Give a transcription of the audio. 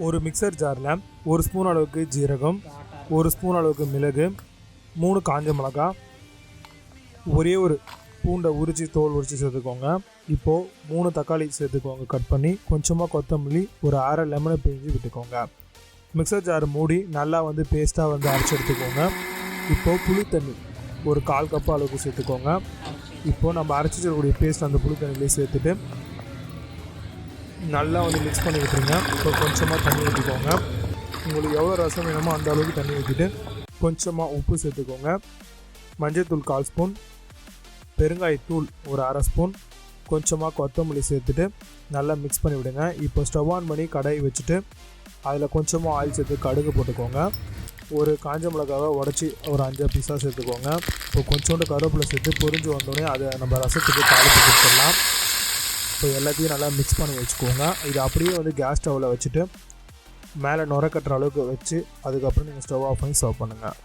ஒரு மிக்சர் ஜாரில் 1 ஸ்பூன் அளவுக்கு ஜீரகம், 1 ஸ்பூன் அளவுக்கு மிளகு, 3 காஞ்ச மிளகா, ஒரே ஒரு பூண்டை தோல் உரித்து சேர்த்துக்கோங்க. இப்போது 3 தக்காளி சேர்த்துக்கோங்க கட் பண்ணி. கொஞ்சமாக கொத்தமல்லி, ஒரு அரை லெமனை பிழிஞ்சு விட்டுக்கோங்க. மிக்சர் ஜார் மூடி நல்லா பேஸ்ட்டாக அரைச்சி எடுத்துக்கோங்க. இப்போது புளி தண்ணி ஒரு 1/4 கப் அளவுக்கு சேர்த்துக்கோங்க. இப்போது நம்ம அரைச்சி வச்சிருக்கக்கூடிய பேஸ்ட் அந்த புளி தண்ணியிலே சேர்த்துட்டு நல்லா மிக்ஸ் பண்ணி விட்டுருங்க. இப்போ கொஞ்சமாக தண்ணி ஊற்றிக்கோங்க. உங்களுக்கு எவ்வளோ ரசம் வேணுமோ அந்த அளவுக்கு தண்ணி ஊற்றிட்டு கொஞ்சமாக உப்பு சேர்த்துக்கோங்க. மஞ்சள்தூள் 1/4 ஸ்பூன், பெருங்காயத்தூள் ஒரு அரை ஸ்பூன், கொஞ்சமாக கொத்தமல்லி சேர்த்துட்டு நல்லா மிக்ஸ் பண்ணி விடுங்க. இப்போ ஸ்டவ் ஆன் பண்ணி கடாய் வச்சுட்டு அதில் கொஞ்சமாக ஆயில் சேர்த்து கடுகு போட்டுக்கோங்க. ஒரு காஞ்ச மிளகாவை உடச்சி ஒரு 5 பீஸாக சேர்த்துக்கோங்க. இப்போ கொஞ்சோண்டு கருவேப்பிலை சேர்த்து பொரிஞ்சு வந்தோடனே அதை நம்ம ரசத்துக்கு தாளித்து கொடுத்துடலாம். இப்போ எல்லாத்தையும் நல்லா மிக்ஸ் பண்ணி வச்சுக்கோங்க. இது அப்படியே கேஸ் ஸ்டவ்வில் வச்சுட்டு மேலே நுர கட்டுற அளவுக்கு வச்சு அதுக்கப்புறம் நீங்கள் ஸ்டவ் ஆஃப் பண்ணி சர்வ் பண்ணுங்கள்.